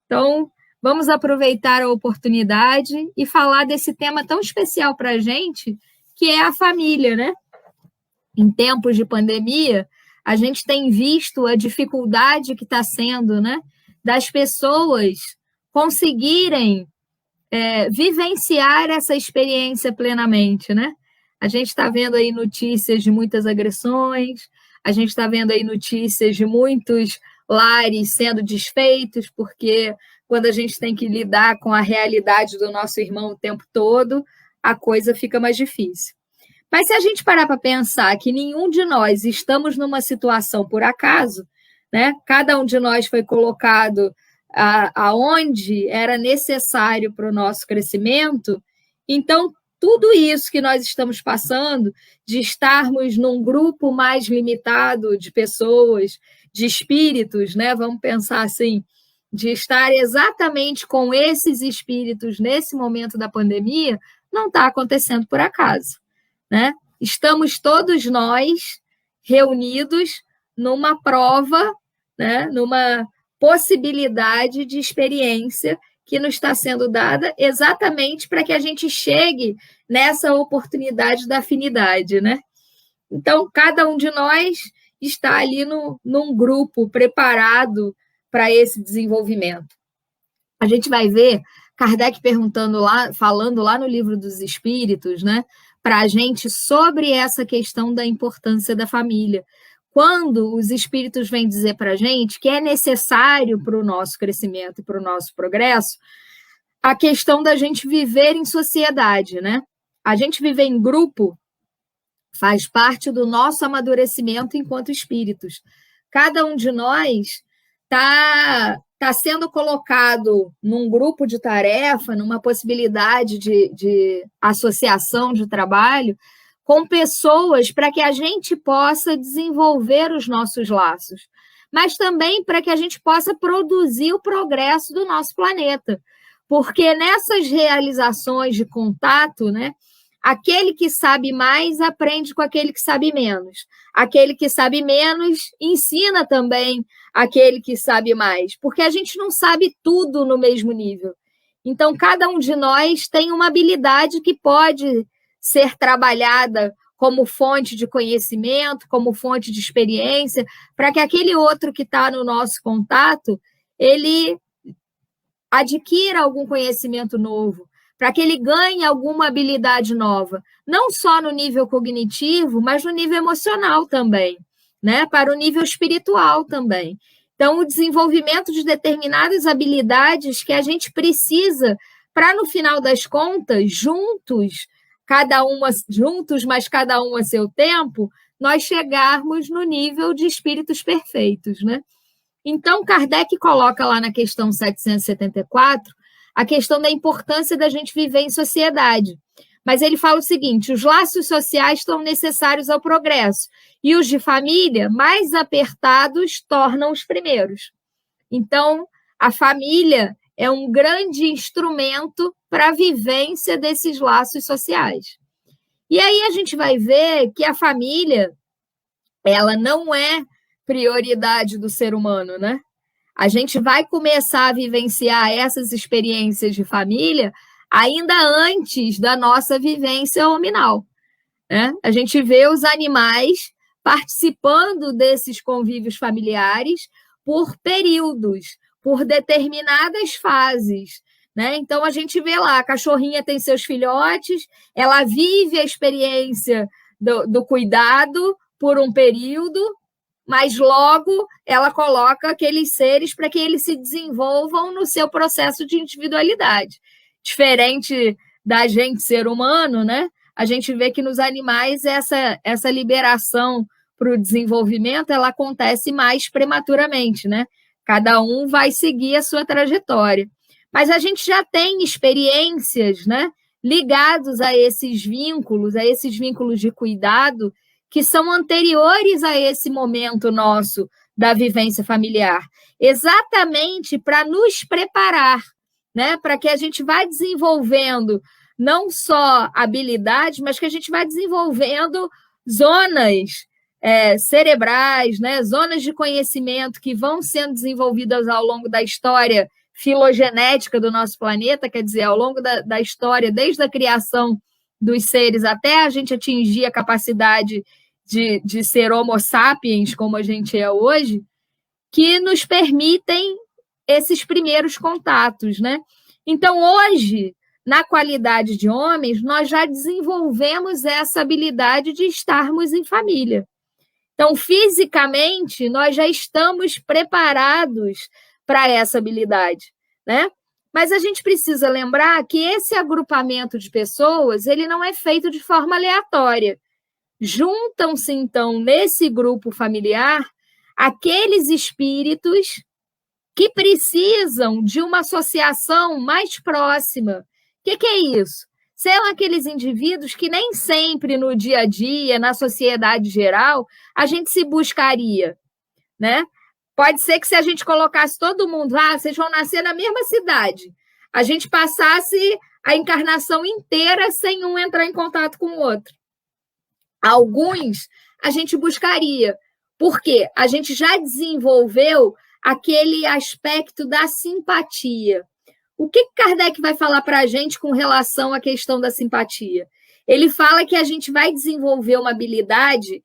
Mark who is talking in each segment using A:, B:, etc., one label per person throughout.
A: Então, vamos aproveitar a oportunidade e falar desse tema tão especial para a gente, que é a família, né? Em tempos de pandemia, a gente tem visto a dificuldade que está sendo, né, das pessoas conseguirem vivenciar essa experiência plenamente, né? A gente está vendo aí notícias de muitas agressões, a gente está vendo aí notícias de muitos lares sendo desfeitos, porque quando a gente tem que lidar com a realidade do nosso irmão o tempo todo, a coisa fica mais difícil. Mas se a gente parar para pensar que nenhum de nós estamos numa situação por acaso, né? Cada um de nós foi colocado aonde era necessário para o nosso crescimento, então tudo isso que nós estamos passando, de estarmos num grupo mais limitado de pessoas, de espíritos, né? Vamos pensar assim, de estar exatamente com esses espíritos nesse momento da pandemia, não está acontecendo por acaso, né? Estamos todos nós reunidos numa prova, né? Numa possibilidade de experiência que nos está sendo dada exatamente para que a gente chegue nessa oportunidade da afinidade, né? Então, cada um de nós está ali num grupo preparado para esse desenvolvimento. A gente vai ver Kardec falando lá no Livro dos Espíritos, né, para a gente sobre essa questão da importância da família. Quando os espíritos vêm dizer para a gente que é necessário para o nosso crescimento e para o nosso progresso a questão da gente viver em sociedade, né? A gente viver em grupo faz parte do nosso amadurecimento enquanto espíritos. Cada um de nós está sendo colocado num grupo de tarefa, numa possibilidade de associação de trabalho com pessoas para que a gente possa desenvolver os nossos laços, mas também para que a gente possa produzir o progresso do nosso planeta. Porque nessas realizações de contato, né, aquele que sabe mais aprende com aquele que sabe menos. Aquele que sabe menos ensina também aquele que sabe mais, porque a gente não sabe tudo no mesmo nível. Então, cada um de nós tem uma habilidade que pode ser trabalhada como fonte de conhecimento, como fonte de experiência, para que aquele outro que está no nosso contato, ele adquira algum conhecimento novo, para que ele ganhe alguma habilidade nova, não só no nível cognitivo, mas no nível emocional também, né? Para o nível espiritual também. Então, o desenvolvimento de determinadas habilidades que a gente precisa para, no final das contas, juntos, mas cada um a seu tempo, nós chegarmos no nível de espíritos perfeitos, né? Então, Kardec coloca lá na questão 774 a questão da importância da gente viver em sociedade. Mas ele fala o seguinte: os laços sociais estão necessários ao progresso e os de família, mais apertados, tornam os primeiros. Então, a família é um grande instrumento para a vivência desses laços sociais. E aí a gente vai ver que a família, ela não é prioridade do ser humano, né? A gente vai começar a vivenciar essas experiências de família ainda antes da nossa vivência hominal, né? A gente vê os animais participando desses convívios familiares por períodos, por determinadas fases, né? Então, a gente vê lá, a cachorrinha tem seus filhotes, ela vive a experiência do cuidado por um período, mas logo ela coloca aqueles seres para que eles se desenvolvam no seu processo de individualidade. Diferente da gente, ser humano, né? A gente vê que nos animais essa liberação para o desenvolvimento ela acontece mais prematuramente, né? Cada um vai seguir a sua trajetória. Mas a gente já tem experiências, né, ligados a esses vínculos de cuidado, que são anteriores a esse momento nosso da vivência familiar, exatamente para nos preparar, né, para que a gente vá desenvolvendo não só habilidades, mas que a gente vai desenvolvendo zonas cerebrais, né, zonas de conhecimento que vão sendo desenvolvidas ao longo da história filogenética do nosso planeta, quer dizer, ao longo da história, desde a criação dos seres até a gente atingir a capacidade de ser homo sapiens, como a gente é hoje, que nos permitem esses primeiros contatos, né? Então, hoje, na qualidade de homens, nós já desenvolvemos essa habilidade de estarmos em família. Então, fisicamente, nós já estamos preparados para essa habilidade, né? Mas a gente precisa lembrar que esse agrupamento de pessoas, ele não é feito de forma aleatória. Juntam-se, então, nesse grupo familiar, aqueles espíritos que precisam de uma associação mais próxima. O que é isso? São aqueles indivíduos que nem sempre no dia a dia, na sociedade geral, a gente se buscaria, né? Pode ser que se a gente colocasse todo mundo, vocês vão nascer na mesma cidade, a gente passasse a encarnação inteira sem um entrar em contato com o outro. Alguns a gente buscaria, porque a gente já desenvolveu aquele aspecto da simpatia. O que Kardec vai falar para a gente com relação à questão da simpatia? Ele fala que a gente vai desenvolver uma habilidade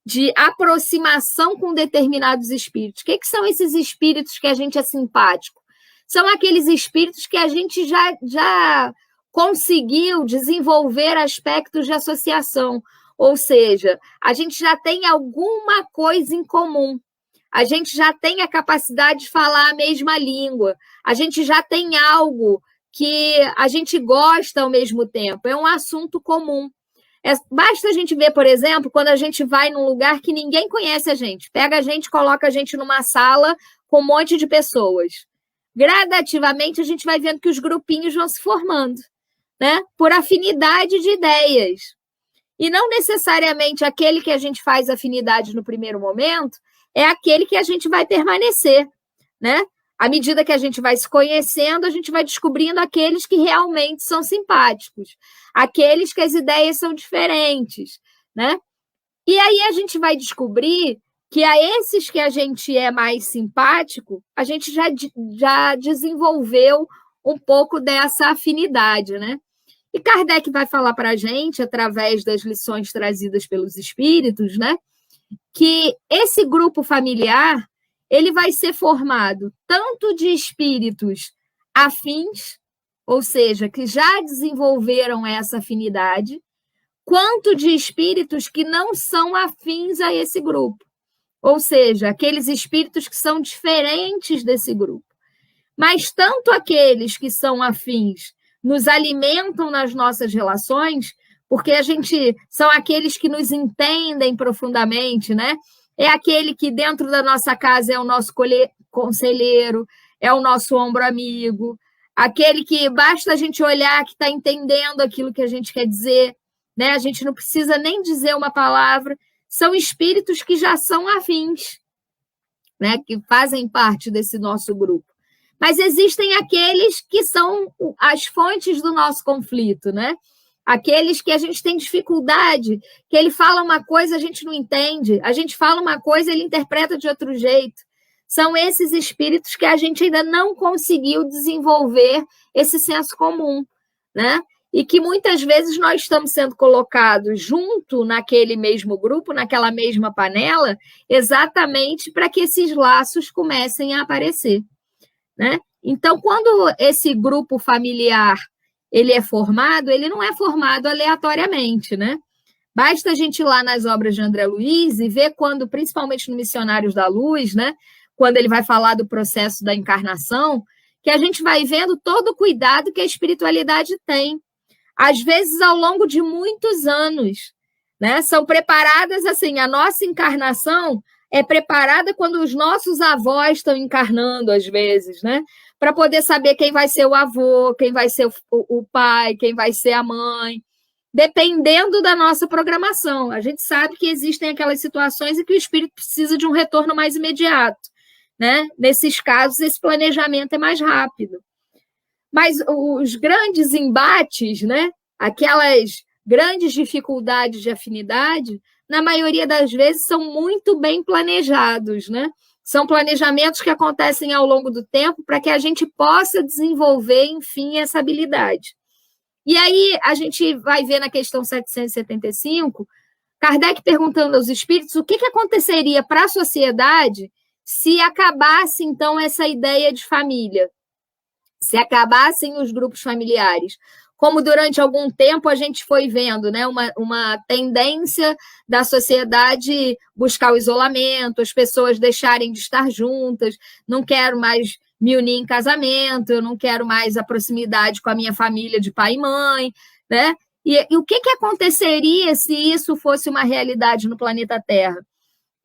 A: de aproximação com determinados espíritos. O que são esses espíritos que a gente é simpático? São aqueles espíritos que a gente já conseguiu desenvolver aspectos de associação, ou seja, a gente já tem alguma coisa em comum. A gente já tem a capacidade de falar a mesma língua, a gente já tem algo que a gente gosta ao mesmo tempo, é um assunto comum. Basta a gente ver, por exemplo, quando a gente vai num lugar que ninguém conhece a gente, pega a gente, coloca a gente numa sala com um monte de pessoas. Gradativamente a gente vai vendo que os grupinhos vão se formando, né? Por afinidade de ideias. E não necessariamente aquele que a gente faz afinidade no primeiro momento é aquele que a gente vai permanecer, né? À medida que a gente vai se conhecendo, a gente vai descobrindo aqueles que realmente são simpáticos, aqueles que as ideias são diferentes, né? E aí a gente vai descobrir que a esses que a gente é mais simpático, a gente já desenvolveu um pouco dessa afinidade, né? E Kardec vai falar para a gente, através das lições trazidas pelos espíritos, né, que esse grupo familiar ele vai ser formado tanto de espíritos afins, ou seja, que já desenvolveram essa afinidade, quanto de espíritos que não são afins a esse grupo, ou seja, aqueles espíritos que são diferentes desse grupo. Mas tanto aqueles que são afins nos alimentam nas nossas relações, porque são aqueles que nos entendem profundamente, né? É aquele que dentro da nossa casa é o nosso conselheiro, é o nosso ombro amigo, aquele que basta a gente olhar que está entendendo aquilo que a gente quer dizer, né? A gente não precisa nem dizer uma palavra, são espíritos que já são afins, né? Que fazem parte desse nosso grupo. Mas existem aqueles que são as fontes do nosso conflito, né? Aqueles que a gente tem dificuldade, que ele fala uma coisa, a gente não entende, a gente fala uma coisa, ele interpreta de outro jeito. São esses espíritos que a gente ainda não conseguiu desenvolver esse senso comum, né? E que muitas vezes nós estamos sendo colocados junto naquele mesmo grupo, naquela mesma panela, exatamente para que esses laços comecem a aparecer, né? Então, quando esse grupo familiar ele é formado, ele não é formado aleatoriamente, né? Basta a gente ir lá nas obras de André Luiz e ver quando, principalmente no Missionários da Luz, né? Quando ele vai falar do processo da encarnação, que a gente vai vendo todo o cuidado que a espiritualidade tem. Às vezes, ao longo de muitos anos, né? São preparadas, assim, a nossa encarnação é preparada quando os nossos avós estão encarnando, às vezes, né? Para poder saber quem vai ser o avô, quem vai ser o pai, quem vai ser a mãe, dependendo da nossa programação. A gente sabe que existem aquelas situações em que o espírito precisa de um retorno mais imediato, né? Nesses casos, esse planejamento é mais rápido. Mas os grandes embates, né? Aquelas grandes dificuldades de afinidade, na maioria das vezes, são muito bem planejados, né? São planejamentos que acontecem ao longo do tempo para que a gente possa desenvolver, enfim, essa habilidade. E aí a gente vai ver na questão 775, Kardec perguntando aos espíritos o que aconteceria para a sociedade se acabasse, então, essa ideia de família, se acabassem os grupos familiares. Como durante algum tempo a gente foi vendo, né, uma tendência da sociedade buscar o isolamento, as pessoas deixarem de estar juntas, não quero mais me unir em casamento, eu não quero mais a proximidade com a minha família de pai e mãe, né? E o que aconteceria se isso fosse uma realidade no planeta Terra?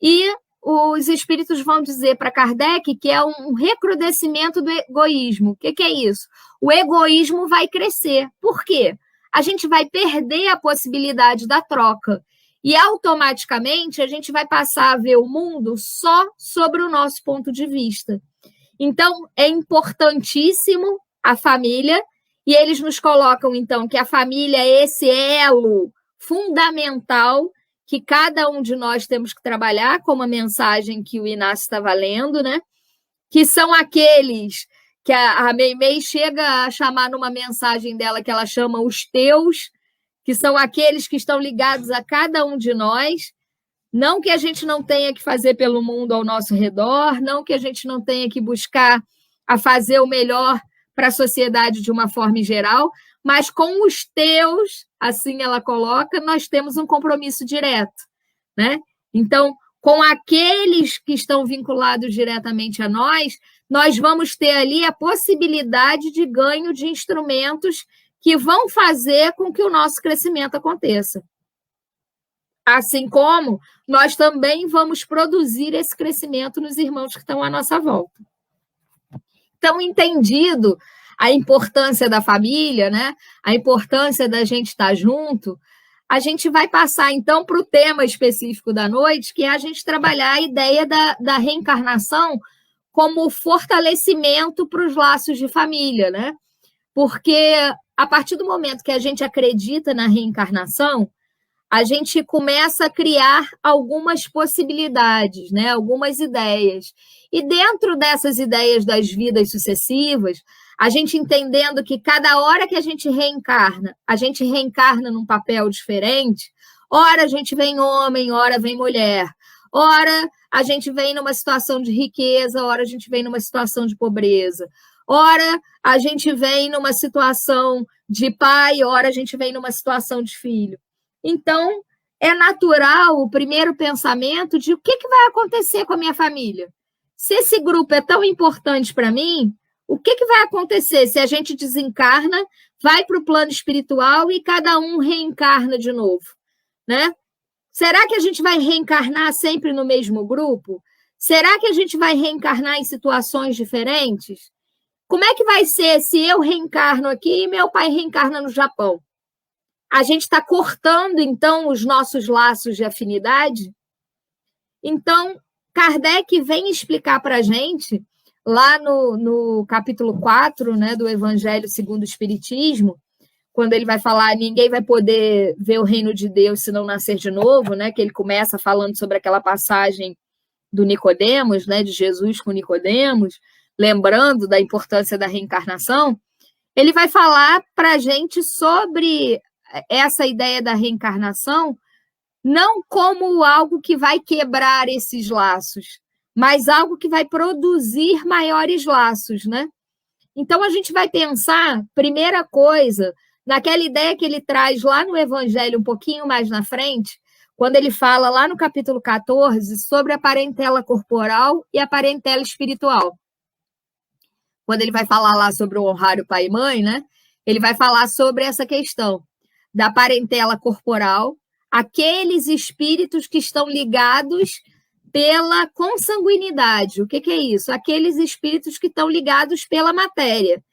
A: E os espíritos vão dizer para Kardec que é um recrudescimento do egoísmo. O que é isso? O egoísmo vai crescer. Por quê? A gente vai perder a possibilidade da troca. E automaticamente a gente vai passar a ver o mundo só sobre o nosso ponto de vista. Então, é importantíssimo a família, e eles nos colocam, então, que a família é esse elo fundamental que cada um de nós temos que trabalhar, como a mensagem que o Inácio estava lendo, né? Que são aqueles que a Meimei chega a chamar numa mensagem dela, que ela chama os teus, que são aqueles que estão ligados a cada um de nós. Não que a gente não tenha que fazer pelo mundo ao nosso redor, não que a gente não tenha que buscar a fazer o melhor para a sociedade de uma forma geral, mas com os teus, assim ela coloca, nós temos um compromisso direto, né? Então, com aqueles que estão vinculados diretamente a nós vamos ter ali a possibilidade de ganho de instrumentos que vão fazer com que o nosso crescimento aconteça. Assim como nós também vamos produzir esse crescimento nos irmãos que estão à nossa volta. Então, entendido a importância da família, né? A importância da gente estar junto, a gente vai passar, então, para o tema específico da noite, que é a gente trabalhar a ideia da reencarnação como fortalecimento para os laços de família, né? Porque a partir do momento que a gente acredita na reencarnação, a gente começa a criar algumas possibilidades, né? Algumas ideias. E dentro dessas ideias das vidas sucessivas, a gente entendendo que cada hora que a gente reencarna num papel diferente, ora a gente vem homem, ora vem mulher, ora a gente vem numa situação de riqueza, ora a gente vem numa situação de pobreza, ora a gente vem numa situação de pai, ora a gente vem numa situação de filho. Então, é natural o primeiro pensamento de o que vai acontecer com a minha família. Se esse grupo é tão importante para mim, o que vai acontecer se a gente desencarna, vai para o plano espiritual e cada um reencarna de novo, né? Será que a gente vai reencarnar sempre no mesmo grupo? Será que a gente vai reencarnar em situações diferentes? Como é que vai ser se eu reencarno aqui e meu pai reencarna no Japão? A gente está cortando, então, os nossos laços de afinidade? Então, Kardec vem explicar para a gente, lá no capítulo 4, né, do Evangelho segundo o Espiritismo, quando ele vai falar, ninguém vai poder ver o reino de Deus se não nascer de novo, né, que ele começa falando sobre aquela passagem do Nicodemos, né, de Jesus com Nicodemos, lembrando da importância da reencarnação, ele vai falar para a gente sobre essa ideia da reencarnação, não como algo que vai quebrar esses laços, mas algo que vai produzir maiores laços, né? Então, a gente vai pensar, primeira coisa, naquela ideia que ele traz lá no Evangelho, um pouquinho mais na frente, quando ele fala lá no capítulo 14 sobre a parentela corporal e a parentela espiritual. Quando ele vai falar lá sobre o honrar o pai e mãe, né? Ele vai falar sobre essa questão da parentela corporal, aqueles espíritos que estão ligados pela consanguinidade. O que é isso? Aqueles espíritos que estão ligados pela matéria.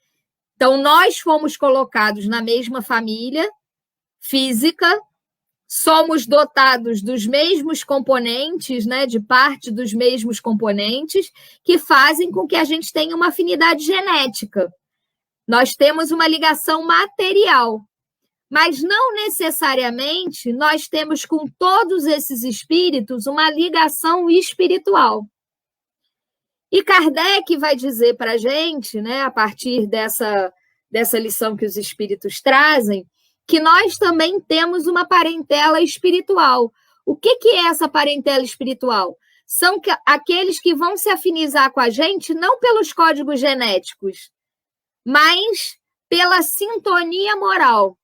A: Então, nós fomos colocados na mesma família física, somos dotados dos mesmos componentes, né, de parte dos mesmos componentes, que fazem com que a gente tenha uma afinidade genética. Nós temos uma ligação material, mas não necessariamente nós temos com todos esses espíritos uma ligação espiritual. E Kardec vai dizer para a gente, né, a partir dessa lição que os espíritos trazem, que nós também temos uma parentela espiritual. O que é essa parentela espiritual? São aqueles que vão se afinizar com a gente não pelos códigos genéticos, mas pela sintonia moral,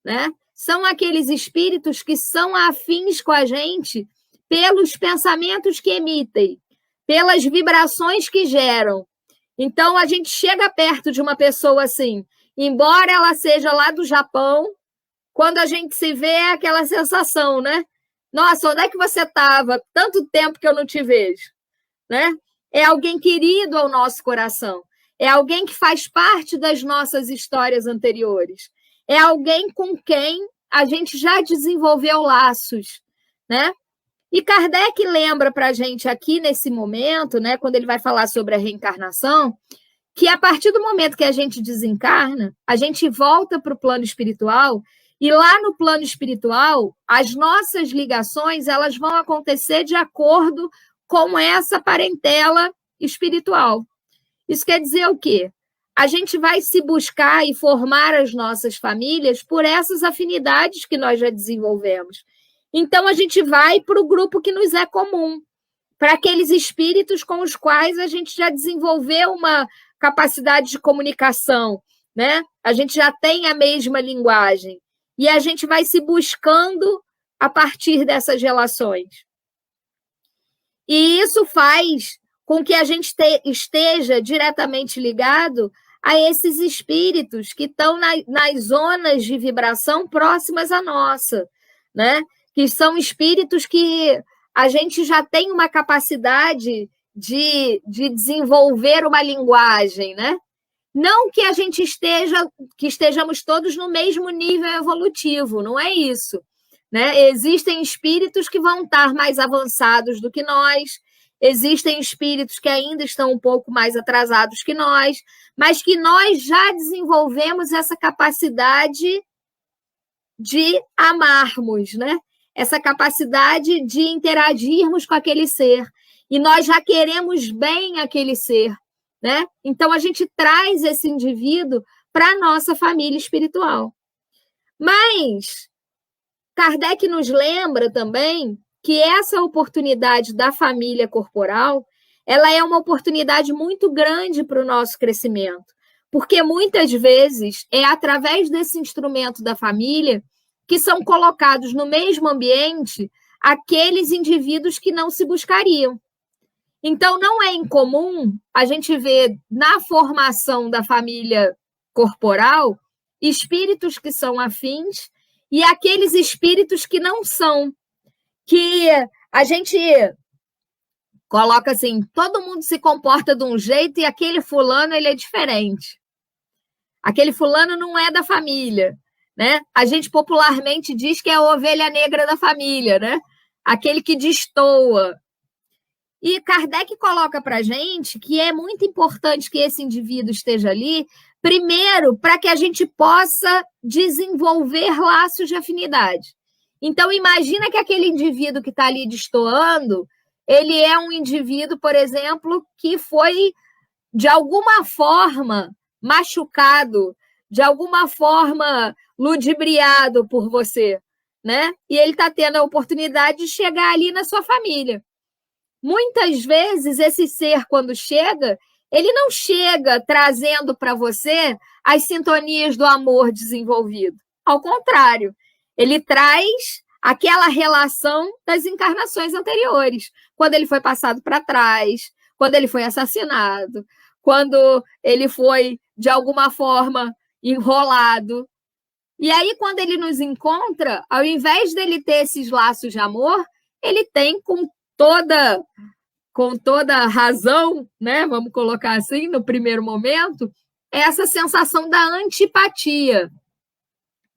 A: né? São aqueles espíritos que são afins com a gente pelos pensamentos que emitem, pelas vibrações que geram. Então, a gente chega perto de uma pessoa assim, embora ela seja lá do Japão, quando a gente se vê, é aquela sensação, né? Nossa, onde é que você estava? Tanto tempo que eu não te vejo, né? É alguém querido ao nosso coração. É alguém que faz parte das nossas histórias anteriores. É alguém com quem a gente já desenvolveu laços, né? E Kardec lembra para a gente aqui nesse momento, né, quando ele vai falar sobre a reencarnação, que a partir do momento que a gente desencarna, a gente volta para o plano espiritual e lá no plano espiritual, as nossas ligações elas vão acontecer de acordo com essa parentela espiritual. Isso quer dizer o quê? A gente vai se buscar e formar as nossas famílias por essas afinidades que nós já desenvolvemos. Então, a gente vai para o grupo que nos é comum, para aqueles espíritos com os quais a gente já desenvolveu uma capacidade de comunicação, né? A gente já tem a mesma linguagem. E a gente vai se buscando a partir dessas relações. E isso faz com que a gente esteja diretamente ligado a esses espíritos que estão nas zonas de vibração próximas à nossa, né? Que são espíritos que a gente já tem uma capacidade de desenvolver uma linguagem, né? Não que a gente estejamos todos no mesmo nível evolutivo, não é isso, né? Existem espíritos que vão estar mais avançados do que nós, existem espíritos que ainda estão um pouco mais atrasados que nós, mas que nós já desenvolvemos essa capacidade de amarmos, né? Essa capacidade de interagirmos com aquele ser. E nós já queremos bem aquele ser, né? Então, a gente traz esse indivíduo para a nossa família espiritual. Mas Kardec nos lembra também que essa oportunidade da família corporal, ela é uma oportunidade muito grande para o nosso crescimento, porque muitas vezes é através desse instrumento da família que são colocados no mesmo ambiente aqueles indivíduos que não se buscariam. Então, não é incomum a gente ver na formação da família corporal espíritos que são afins e aqueles espíritos que não são, que a gente coloca assim, todo mundo se comporta de um jeito e aquele fulano ele é diferente. Aquele fulano não é da família, né? A gente popularmente diz que é a ovelha negra da família, né? Aquele que destoa. E Kardec coloca para a gente que é muito importante que esse indivíduo esteja ali, primeiro, para que a gente possa desenvolver laços de afinidade. Então, imagina que aquele indivíduo que está ali destoando, ele é um indivíduo, por exemplo, que foi, de alguma forma, machucado, de alguma forma, ludibriado por você, né? E ele está tendo a oportunidade de chegar ali na sua família. Muitas vezes, esse ser, quando chega, ele não chega trazendo para você as sintonias do amor desenvolvido. Ao contrário, ele traz aquela relação das encarnações anteriores, quando ele foi passado para trás, quando ele foi assassinado, quando ele foi, de alguma forma, enrolado. E aí, quando ele nos encontra, ao invés dele ter esses laços de amor, ele tem com toda razão, né? Vamos colocar assim, no primeiro momento, essa sensação da antipatia,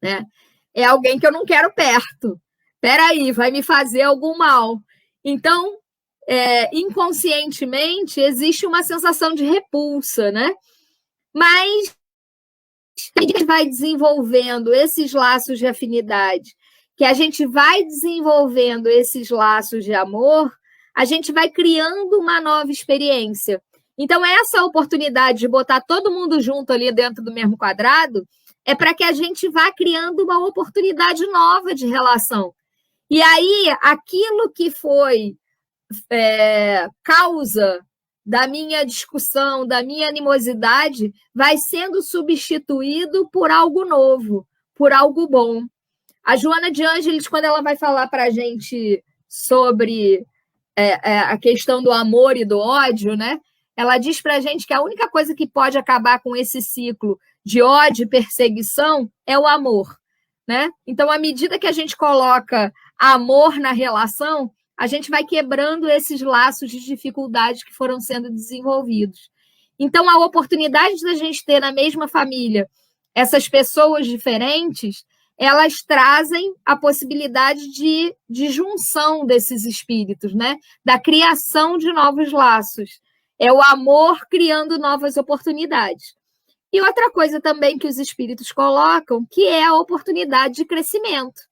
A: né? É alguém que eu não quero perto. Espera aí, vai me fazer algum mal. Então, inconscientemente, existe uma sensação de repulsa, né? Mas a gente vai desenvolvendo esses laços de afinidade, que a gente vai desenvolvendo esses laços de amor, a gente vai criando uma nova experiência. Então, essa oportunidade de botar todo mundo junto ali dentro do mesmo quadrado é para que a gente vá criando uma oportunidade nova de relação. E aí, aquilo que foi causa da minha discussão, da minha animosidade, vai sendo substituído por algo novo, por algo bom. A Joana de Ângeles, quando ela vai falar para a gente sobre a questão do amor e do ódio, né? Ela diz para a gente que a única coisa que pode acabar com esse ciclo de ódio e perseguição é o amor, né? Então, à medida que a gente coloca amor na relação, a gente vai quebrando esses laços de dificuldade que foram sendo desenvolvidos. Então, a oportunidade da gente ter na mesma família essas pessoas diferentes, elas trazem a possibilidade de junção desses espíritos, né? Da criação de novos laços. É o amor criando novas oportunidades. E outra coisa também que os espíritos colocam, que é a oportunidade de crescimento.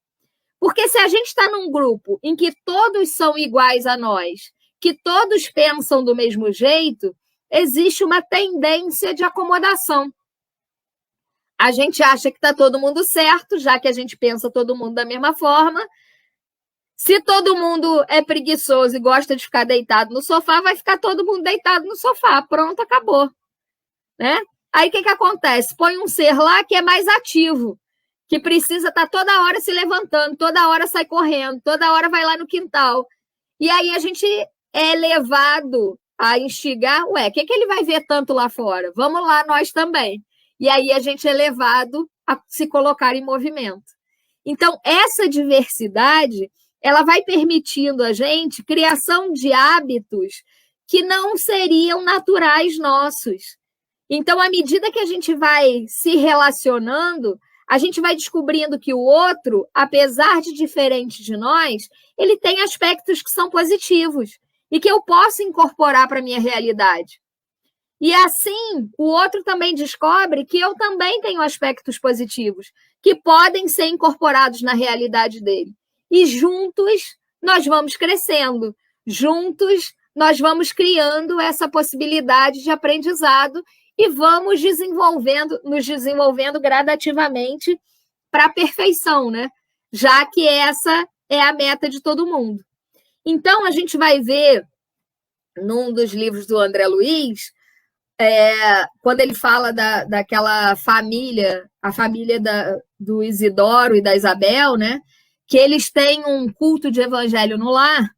A: Porque se a gente está num grupo em que todos são iguais a nós, que todos pensam do mesmo jeito, existe uma tendência de acomodação. A gente acha que está todo mundo certo, já que a gente pensa todo mundo da mesma forma. Se todo mundo é preguiçoso e gosta de ficar deitado no sofá, vai ficar todo mundo deitado no sofá. Pronto, acabou. Né? Aí o que acontece? Põe um ser lá que é mais ativo, que precisa estar toda hora se levantando, toda hora sai correndo, toda hora vai lá no quintal. E aí a gente é levado a instigar, o que ele vai ver tanto lá fora? Vamos lá nós também. E aí a gente é levado a se colocar em movimento. Então, essa diversidade, ela vai permitindo a gente criação de hábitos que não seriam naturais nossos. Então, à medida que a gente vai se relacionando, a gente vai descobrindo que o outro, apesar de diferente de nós, ele tem aspectos que são positivos e que eu posso incorporar para a minha realidade. E assim, o outro também descobre que eu também tenho aspectos positivos que podem ser incorporados na realidade dele. E juntos nós vamos crescendo, juntos nós vamos criando essa possibilidade de aprendizado e vamos nos desenvolvendo gradativamente para a perfeição, né? Já que essa é a meta de todo mundo. Então, a gente vai ver, num dos livros do André Luiz, quando ele fala daquela família, a família do Isidoro e da Isabel, né? Que eles têm um culto de evangelho no lar,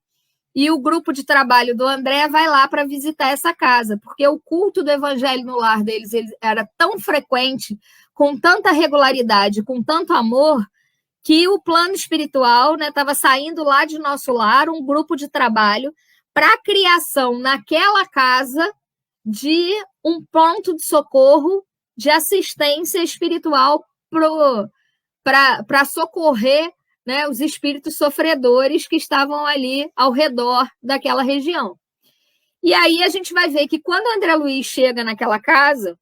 A: e o grupo de trabalho do André vai lá para visitar essa casa, porque o culto do evangelho no lar deles era tão frequente, com tanta regularidade, com tanto amor, que o plano espiritual estava saindo lá de nosso lar, um grupo de trabalho, para a criação naquela casa de um ponto de socorro, de assistência espiritual para socorrer, né, os espíritos sofredores que estavam ali ao redor daquela região. E aí a gente vai ver que quando André Luiz chega naquela casa,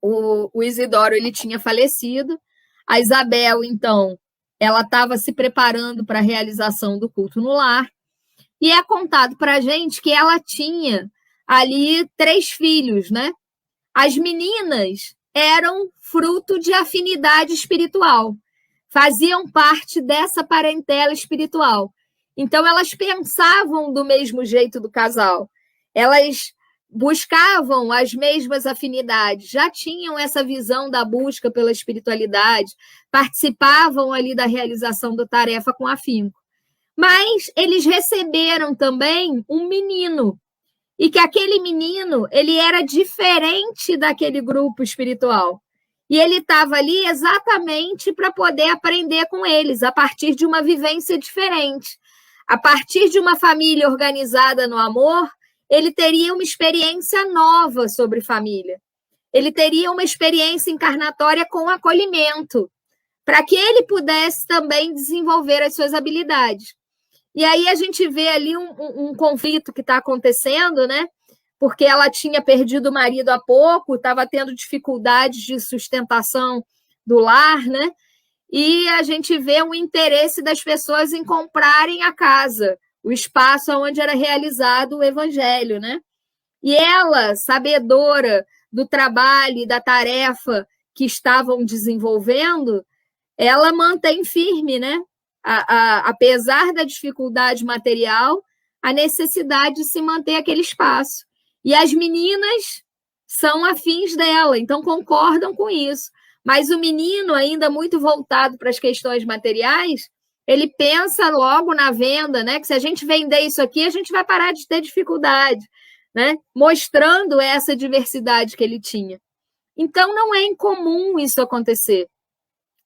A: o Isidoro ele tinha falecido, a Isabel, então, ela estava se preparando para a realização do culto no lar, e é contado para a gente que ela tinha ali 3 filhos, né? As meninas eram fruto de afinidade espiritual, faziam parte dessa parentela espiritual. Então, elas pensavam do mesmo jeito do casal. Elas buscavam as mesmas afinidades, já tinham essa visão da busca pela espiritualidade, participavam ali da realização da tarefa com afinco. Mas eles receberam também um menino, e que aquele menino ele era diferente daquele grupo espiritual. E ele estava ali exatamente para poder aprender com eles, a partir de uma vivência diferente. A partir de uma família organizada no amor, ele teria uma experiência nova sobre família. Ele teria uma experiência encarnatória com acolhimento, para que ele pudesse também desenvolver as suas habilidades. E aí a gente vê ali um conflito que está acontecendo, né? Porque ela tinha perdido o marido há pouco, estava tendo dificuldades de sustentação do lar, né? E a gente vê um interesse das pessoas em comprarem a casa. o espaço onde era realizado o evangelho, né? E ela, sabedora do trabalho e da tarefa que estavam desenvolvendo, ela mantém firme, né? Apesar da dificuldade material, a necessidade de se manter aquele espaço. E as meninas são afins dela, então concordam com isso. Mas o menino, ainda muito voltado para as questões materiais, ele pensa logo na venda, né? Que se a gente vender isso aqui, a gente vai parar de ter dificuldade, né? Mostrando essa diversidade que ele tinha. Então, não é incomum isso acontecer.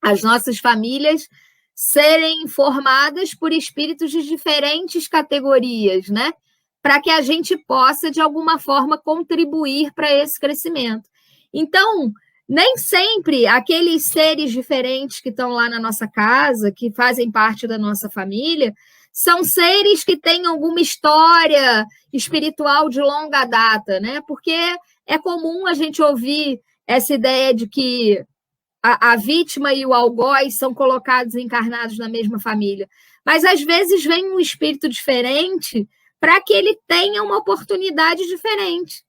A: As nossas famílias serem formadas por espíritos de diferentes categorias, né? Para que a gente possa, de alguma forma, contribuir para esse crescimento. Então, nem sempre aqueles seres diferentes que estão lá na nossa casa, que fazem parte da nossa família, são seres que têm alguma história espiritual de longa data, né? Porque é comum a gente ouvir essa ideia de que a vítima e o algoz são colocados encarnados na mesma família. Mas, às vezes, vem um espírito diferente para que ele tenha uma oportunidade diferente.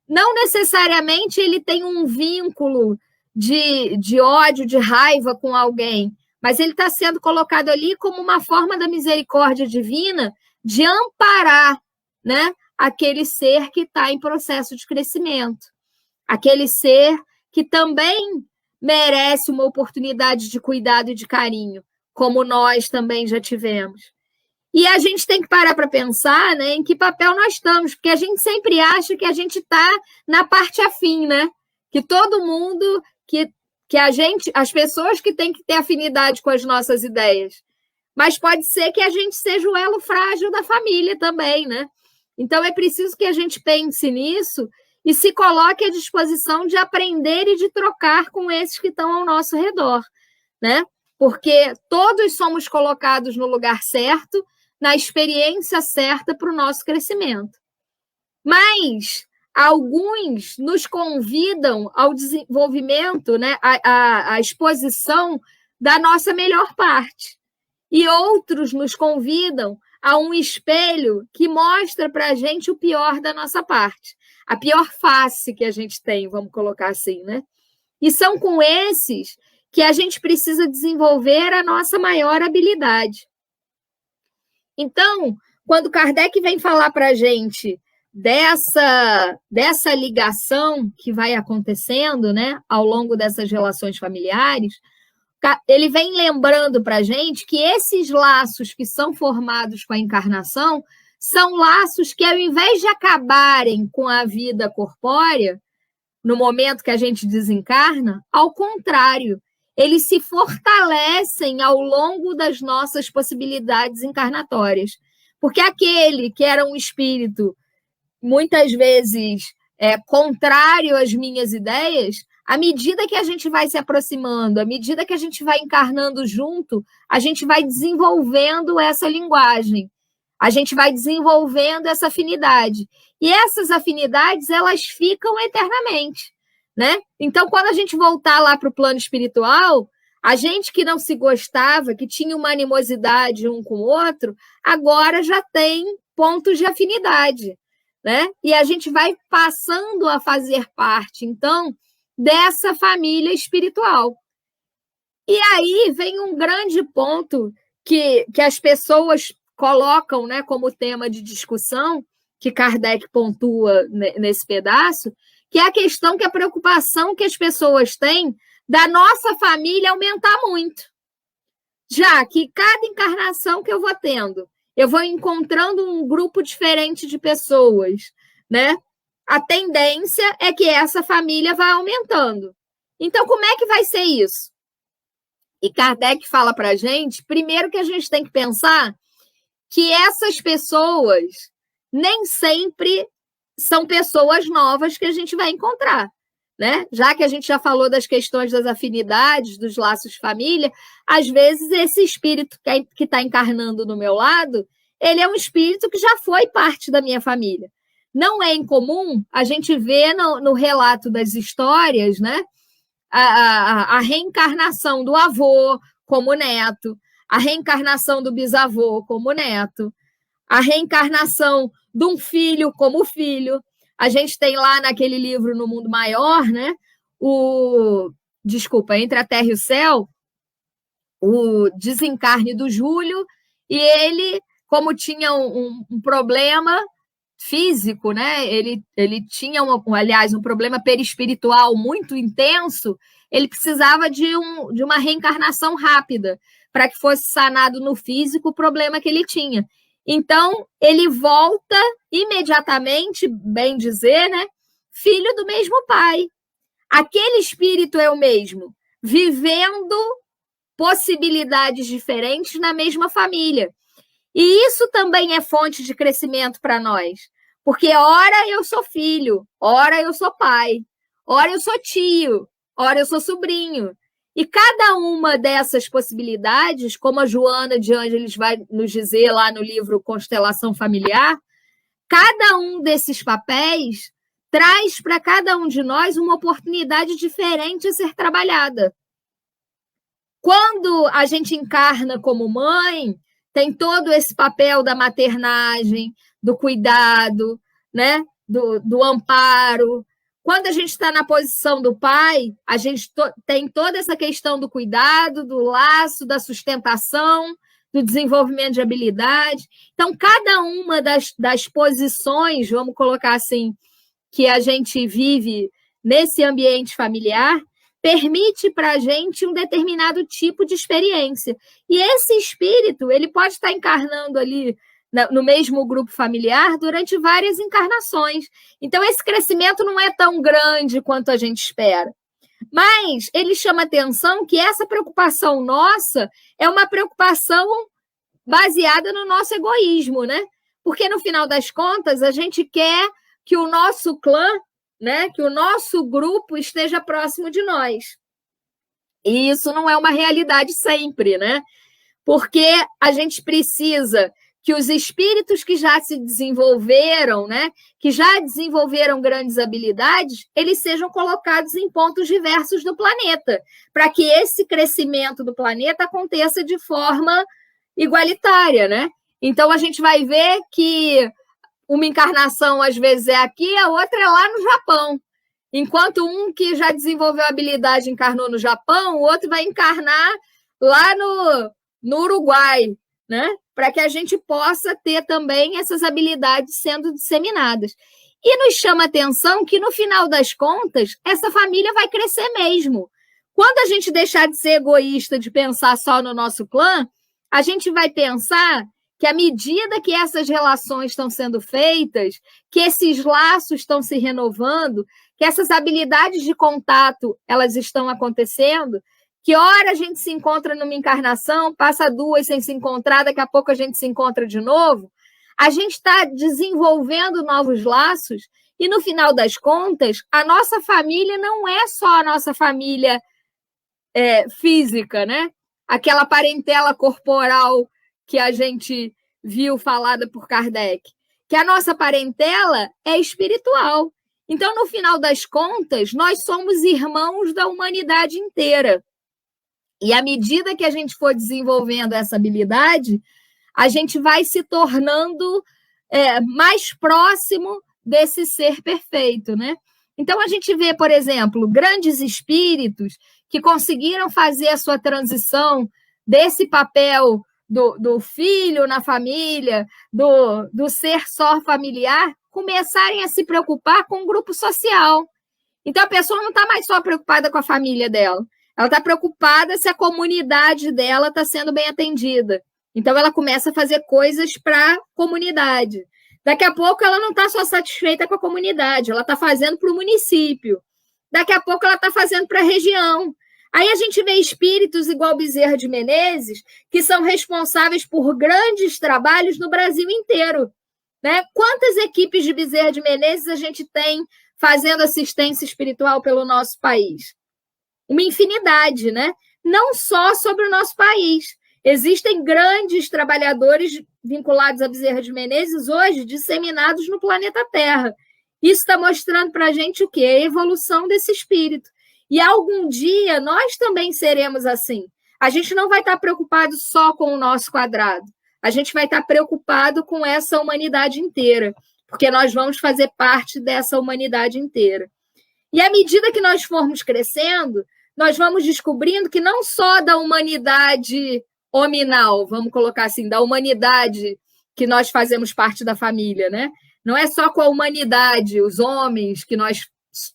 A: Não necessariamente ele tem um vínculo de ódio, de raiva com alguém, mas ele está sendo colocado ali como uma forma da misericórdia divina de amparar, né, aquele ser que está em processo de crescimento. Aquele ser que também merece uma oportunidade de cuidado e de carinho, como nós também já tivemos. E a gente tem que parar para pensar, né, em que papel nós estamos, porque a gente sempre acha que a gente está na parte afim, né? Que todo mundo, que a gente, as pessoas que têm que ter afinidade com as nossas ideias. Mas pode ser que a gente seja o elo frágil da família também, né? Então é preciso que a gente pense nisso e se coloque à disposição de aprender e de trocar com esses que estão ao nosso redor, né? Porque todos somos colocados no lugar certo, na experiência certa para o nosso crescimento. Mas alguns nos convidam ao desenvolvimento, né? A exposição da nossa melhor parte. E outros nos convidam a um espelho que mostra para a gente o pior da nossa parte. A pior face que a gente tem, vamos colocar assim, né? E são com esses que a gente precisa desenvolver a nossa maior habilidade. Então, quando Kardec vem falar para a gente dessa ligação que vai acontecendo, né, ao longo dessas relações familiares, ele vem lembrando para a gente que esses laços que são formados com a encarnação são laços que, ao invés de acabarem com a vida corpórea, no momento que a gente desencarna, ao contrário, eles se fortalecem ao longo das nossas possibilidades encarnatórias. Porque aquele que era um espírito, muitas vezes, contrário às minhas ideias, à medida que a gente vai se aproximando, à medida que a gente vai encarnando junto, a gente vai desenvolvendo essa linguagem, a gente vai desenvolvendo essa afinidade. E essas afinidades, elas ficam eternamente, né? Então, quando a gente voltar lá para o plano espiritual, a gente que não se gostava, que tinha uma animosidade um com o outro, agora já tem pontos de afinidade, né? E a gente vai passando a fazer parte, então, dessa família espiritual. E aí vem um grande ponto que as pessoas colocam, né, como tema de discussão, que Kardec pontua nesse pedaço, que é a questão, que a preocupação que as pessoas têm da nossa família aumentar muito. Já que cada encarnação que eu vou tendo, eu vou encontrando um grupo diferente de pessoas, né? A tendência é que essa família vá aumentando. Então, como é que vai ser isso? E Kardec fala para a gente, primeiro, que a gente tem que pensar que essas pessoas nem sempre são pessoas novas que a gente vai encontrar, né? Já que a gente já falou das questões das afinidades, dos laços de família, às vezes esse espírito que está encarnando no meu lado, ele é um espírito que já foi parte da minha família. Não é incomum a gente ver no relato das histórias, né, a reencarnação do avô como neto, a reencarnação do bisavô como neto, a reencarnação de um filho como filho. A gente tem lá naquele livro No Mundo Maior, né? Entre a Terra e o Céu, o desencarne do Júlio, e ele, como tinha um problema físico, né? Ele tinha, um problema perispiritual muito intenso, ele precisava de uma reencarnação rápida para que fosse sanado no físico o problema que ele tinha. Então, ele volta imediatamente, bem dizer, né? Filho do mesmo pai. Aquele espírito é o mesmo, vivendo possibilidades diferentes na mesma família. E isso também é fonte de crescimento para nós, porque ora eu sou filho, ora eu sou pai, ora eu sou tio, ora eu sou sobrinho. E cada uma dessas possibilidades, como a Joana de Ângeles vai nos dizer lá no livro Constelação Familiar, cada um desses papéis traz para cada um de nós uma oportunidade diferente a ser trabalhada. Quando a gente encarna como mãe, tem todo esse papel da maternagem, do cuidado, né? do amparo. Quando a gente está na posição do pai, a gente tem toda essa questão do cuidado, do laço, da sustentação, do desenvolvimento de habilidade. Então, cada uma das posições, vamos colocar assim, que a gente vive nesse ambiente familiar, permite para a gente um determinado tipo de experiência. E esse espírito, ele pode estar encarnando ali no mesmo grupo familiar durante várias encarnações. Então, esse crescimento não é tão grande quanto a gente espera. Mas ele chama atenção que essa preocupação nossa é uma preocupação baseada no nosso egoísmo, né? Porque, no final das contas, a gente quer que o nosso clã, né, que o nosso grupo esteja próximo de nós. E isso não é uma realidade sempre, né? Porque a gente precisa que os espíritos que já se desenvolveram, né, que já desenvolveram grandes habilidades, eles sejam colocados em pontos diversos do planeta, para que esse crescimento do planeta aconteça de forma igualitária, né? Então, a gente vai ver que uma encarnação, às vezes, é aqui, a outra é lá no Japão. Enquanto um que já desenvolveu habilidade encarnou no Japão, o outro vai encarnar lá no Uruguai, né? Para que a gente possa ter também essas habilidades sendo disseminadas. E nos chama a atenção que, no final das contas, essa família vai crescer mesmo. Quando a gente deixar de ser egoísta, de pensar só no nosso clã, a gente vai pensar que, à medida que essas relações estão sendo feitas, que esses laços estão se renovando, que essas habilidades de contato elas estão acontecendo, que hora a gente se encontra numa encarnação, passa 2 sem se encontrar, daqui a pouco a gente se encontra de novo, a gente está desenvolvendo novos laços e, no final das contas, a nossa família não é só a nossa família física, né? Aquela parentela corporal que a gente viu falada por Kardec, que a nossa parentela é espiritual. Então, no final das contas, nós somos irmãos da humanidade inteira. E à medida que a gente for desenvolvendo essa habilidade, a gente vai se tornando mais próximo desse ser perfeito, né? Então, a gente vê, por exemplo, grandes espíritos que conseguiram fazer a sua transição desse papel do filho na família, do ser só familiar, começarem a se preocupar com o grupo social. Então, a pessoa não está mais só preocupada com a família dela, ela está preocupada se a comunidade dela está sendo bem atendida. Então, ela começa a fazer coisas para a comunidade. Daqui a pouco, ela não está só satisfeita com a comunidade, ela está fazendo para o município. Daqui a pouco, ela está fazendo para a região. Aí a gente vê espíritos igual Bezerra de Menezes, que são responsáveis por grandes trabalhos no Brasil inteiro, né? Quantas equipes de Bezerra de Menezes a gente tem fazendo assistência espiritual pelo nosso país? Uma infinidade, né? Não só sobre o nosso país. Existem grandes trabalhadores vinculados a Bezerra de Menezes hoje disseminados no planeta Terra. Isso está mostrando para a gente o quê? A evolução desse espírito. E algum dia nós também seremos assim. A gente não vai estar preocupado só com o nosso quadrado. a gente vai estar preocupado com essa humanidade inteira, porque nós vamos fazer parte dessa humanidade inteira. E à medida que nós formos crescendo, nós vamos descobrindo que não só da humanidade hominal, vamos colocar assim, da humanidade que nós fazemos parte da família, né? Não é só com a humanidade, os homens, que nós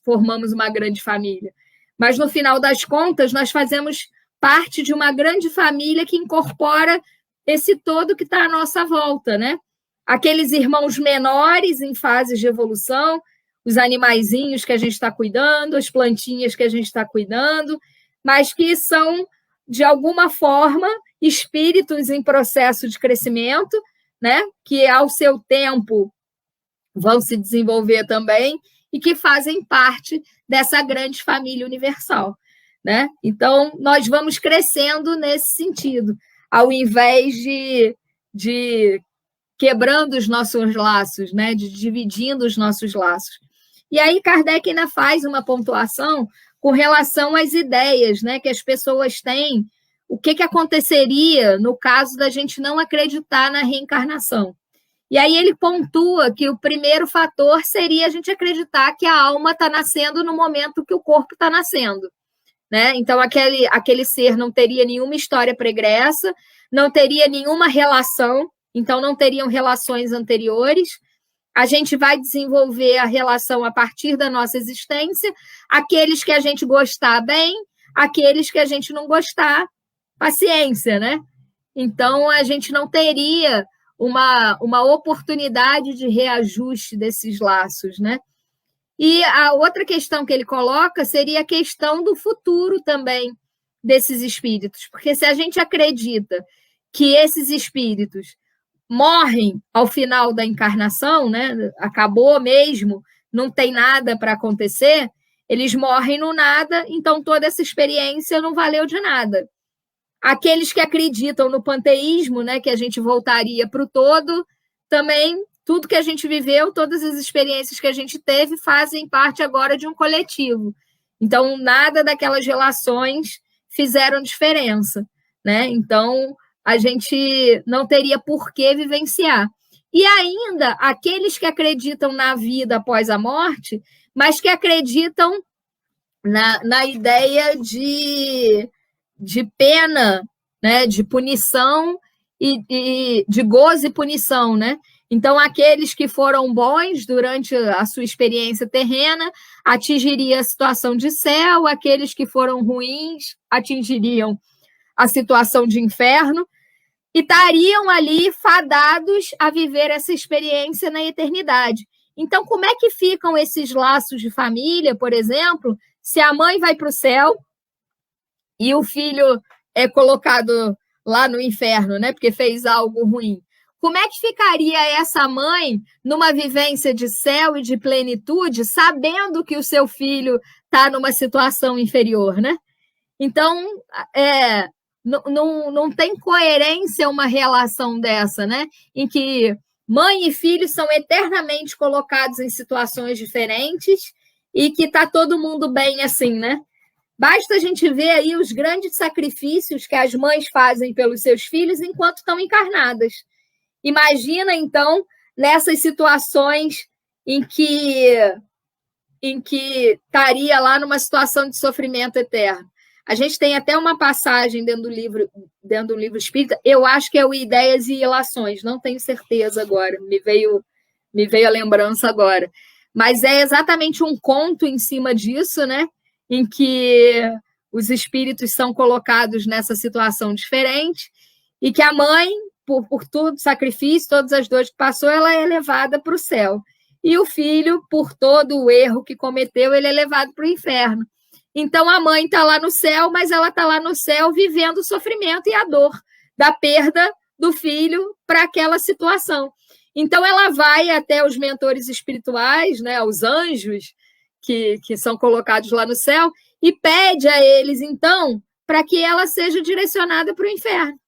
A: formamos uma grande família. Mas, no final das contas, nós fazemos parte de uma grande família que incorpora esse todo que está à nossa volta, né? Aqueles irmãos menores em fases de evolução, os animaizinhos que a gente está cuidando, as plantinhas que a gente está cuidando, mas que são, de alguma forma, espíritos em processo de crescimento, né? Que, ao seu tempo, vão se desenvolver também e que fazem parte dessa grande família universal, né? Então, nós vamos crescendo nesse sentido, ao invés de quebrando os nossos laços, né? De dividindo os nossos laços. E aí Kardec ainda faz uma pontuação com relação às ideias, né, que as pessoas têm, o que aconteceria no caso da gente não acreditar na reencarnação. E aí ele pontua que o primeiro fator seria a gente acreditar que a alma está nascendo no momento que o corpo está nascendo, né? Então aquele ser não teria nenhuma história pregressa, não teria nenhuma relação, então não teriam relações anteriores. A gente vai desenvolver a relação a partir da nossa existência, aqueles que a gente gostar bem, aqueles que a gente não gostar, paciência, né? Então, a gente não teria uma oportunidade de reajuste desses laços, né? E a outra questão que ele coloca seria a questão do futuro também desses espíritos, porque se a gente acredita que esses espíritos morrem ao final da encarnação, né? Acabou mesmo, não tem nada para acontecer, eles morrem no nada, então toda essa experiência não valeu de nada. Aqueles que acreditam no panteísmo, né, que a gente voltaria para o todo, também tudo que a gente viveu, todas as experiências que a gente teve fazem parte agora de um coletivo. Então, nada daquelas relações fizeram diferença, né? Então, a gente não teria por que vivenciar. E ainda, aqueles que acreditam na vida após a morte, mas que acreditam na ideia de pena, né, de punição e de gozo e punição, né? Então, aqueles que foram bons durante a sua experiência terrena atingiriam a situação de céu, aqueles que foram ruins atingiriam a situação de inferno e estariam ali fadados a viver essa experiência na eternidade. Então, como é que ficam esses laços de família, por exemplo, se a mãe vai para o céu e o filho é colocado lá no inferno, né, porque fez algo ruim? Como é que ficaria essa mãe numa vivência de céu e de plenitude, sabendo que o seu filho está numa situação inferior, né? Então, não tem coerência uma relação dessa, né? Em que mãe e filho são eternamente colocados em situações diferentes e que está todo mundo bem assim, né? Basta a gente ver aí os grandes sacrifícios que as mães fazem pelos seus filhos enquanto estão encarnadas. Imagina, então, nessas situações em que estaria lá numa situação de sofrimento eterno. A gente tem até uma passagem dentro do livro espírita, eu acho que é o Ideias e Ilações, não tenho certeza agora, me veio a lembrança agora. Mas é exatamente um conto em cima disso, né? Em que os espíritos são colocados nessa situação diferente e que a mãe, por todo sacrifício, todas as dores que passou, ela é levada para o céu. E o filho, por todo o erro que cometeu, ele é levado para o inferno. Então, a mãe está lá no céu, mas ela está lá no céu vivendo o sofrimento e a dor da perda do filho para aquela situação. Então, ela vai até os mentores espirituais, né, os anjos que são colocados lá no céu, e pede a eles, então, para que ela seja direcionada para o inferno.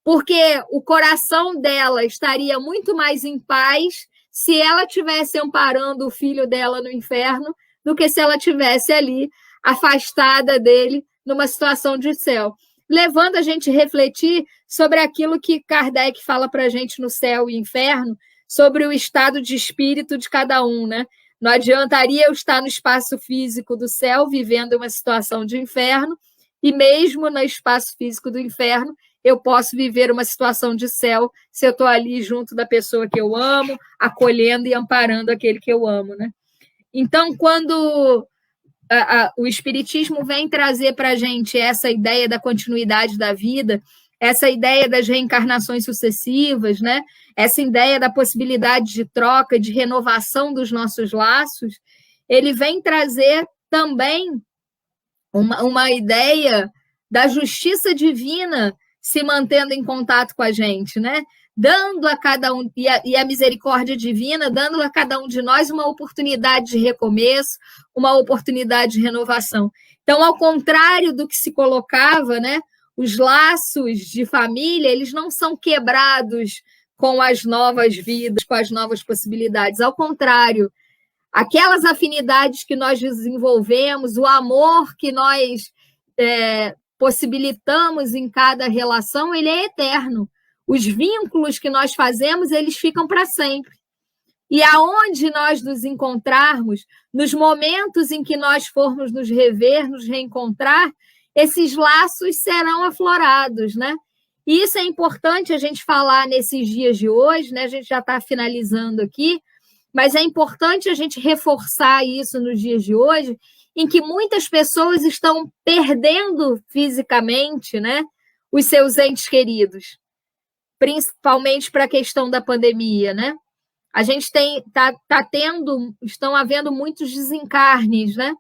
A: Porque o coração dela estaria muito mais em paz se ela estivesse amparando o filho dela no inferno do que se ela estivesse ali afastada dele numa situação de céu. levando a gente a refletir sobre aquilo que Kardec fala para a gente no Céu e Inferno, sobre o estado de espírito de cada um, né? Não adiantaria eu estar no espaço físico do céu, vivendo uma situação de inferno, e mesmo no espaço físico do inferno, eu posso viver uma situação de céu se eu estou ali junto da pessoa que eu amo, acolhendo e amparando aquele que eu amo, né? Então, quando o Espiritismo vem trazer para a gente essa ideia da continuidade da vida, essa ideia das reencarnações sucessivas, né? Essa ideia da possibilidade de troca, de renovação dos nossos laços, ele vem trazer também uma ideia da justiça divina se mantendo em contato com a gente, né? Dando a cada um, e a misericórdia divina, dando a cada um de nós uma oportunidade de recomeço, uma oportunidade de renovação. Então, ao contrário do que se colocava, né? Os laços de família, eles não são quebrados com as novas vidas, com as novas possibilidades. Ao contrário, aquelas afinidades que nós desenvolvemos, o amor que nós possibilitamos em cada relação, ele é eterno. Os vínculos que nós fazemos, eles ficam para sempre. E aonde nós nos encontrarmos, nos momentos em que nós formos nos rever, nos reencontrar, esses laços serão aflorados, né? E isso é importante a gente falar nesses dias de hoje, né? A gente já está finalizando aqui, mas é importante a gente reforçar isso nos dias de hoje, em que muitas pessoas estão perdendo fisicamente, né, os seus entes queridos, principalmente para a questão da pandemia, né? A gente estão havendo muitos desencarnes, né?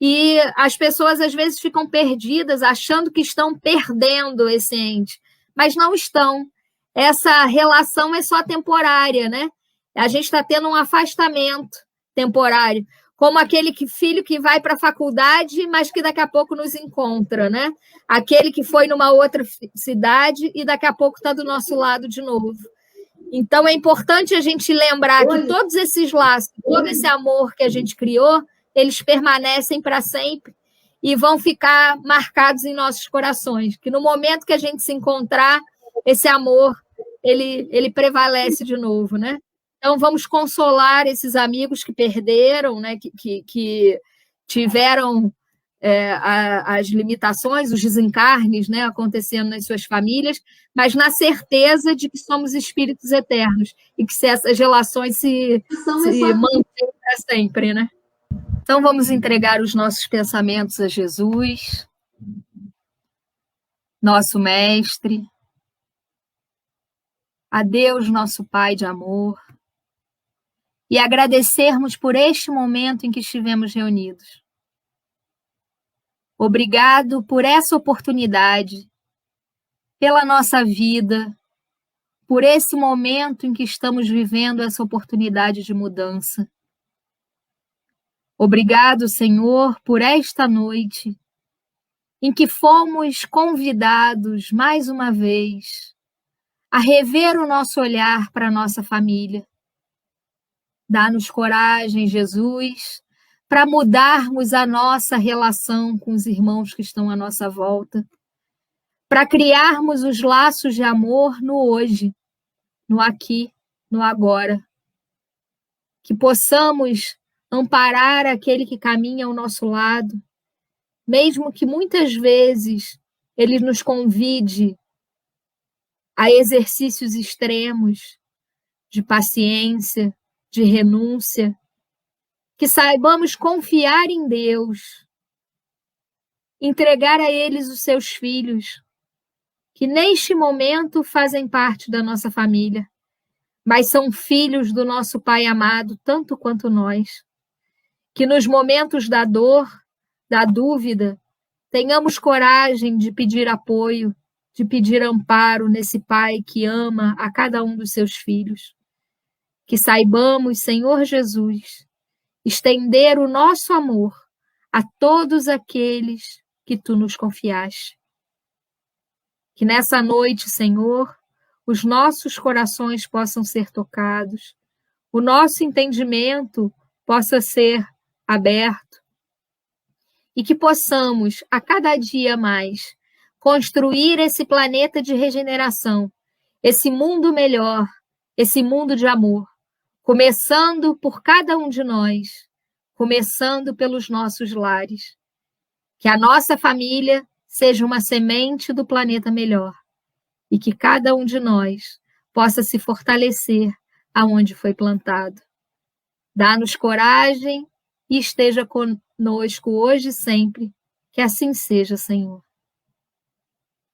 A: E as pessoas às vezes ficam perdidas, achando que estão perdendo esse ente, mas não estão. Essa relação é só temporária, né? A gente está tendo um afastamento temporário, como aquele filho que vai para a faculdade, mas que daqui a pouco nos encontra, né? Aquele que foi numa outra cidade e daqui a pouco está do nosso lado de novo. Então, é importante a gente lembrar que todos esses laços, todo esse amor que a gente criou, eles permanecem para sempre e vão ficar marcados em nossos corações, que no momento que a gente se encontrar, esse amor, ele prevalece de novo, né? Então, vamos consolar esses amigos que perderam, né, que tiveram as limitações, os desencarnes, né, acontecendo nas suas famílias, mas na certeza de que somos espíritos eternos e que essas relações se mantêm para sempre, né? Então, vamos entregar os nossos pensamentos a Jesus, nosso Mestre, a Deus, nosso Pai de amor, e agradecermos por este momento em que estivemos reunidos. Obrigado por essa oportunidade, pela nossa vida, por esse momento em que estamos vivendo essa oportunidade de mudança. Obrigado, Senhor, por esta noite em que fomos convidados, mais uma vez, a rever o nosso olhar para a nossa família. Dá-nos coragem, Jesus, para mudarmos a nossa relação com os irmãos que estão à nossa volta, para criarmos os laços de amor no hoje, no aqui, no agora. Que possamos amparar aquele que caminha ao nosso lado, mesmo que muitas vezes ele nos convide a exercícios extremos de paciência, de renúncia, que saibamos confiar em Deus, entregar a eles os seus filhos, que neste momento fazem parte da nossa família, mas são filhos do nosso Pai amado, tanto quanto nós. Que nos momentos da dor, da dúvida, tenhamos coragem de pedir apoio, de pedir amparo nesse Pai que ama a cada um dos seus filhos. Que saibamos, Senhor Jesus, estender o nosso amor a todos aqueles que Tu nos confiaste. Que nessa noite, Senhor, os nossos corações possam ser tocados, o nosso entendimento possa ser aberto e que possamos, a cada dia mais, construir esse planeta de regeneração, esse mundo melhor, esse mundo de amor, começando por cada um de nós, começando pelos nossos lares. Que a nossa família seja uma semente do planeta melhor e que cada um de nós possa se fortalecer aonde foi plantado. Dá-nos coragem e esteja conosco hoje e sempre. Que assim seja, Senhor.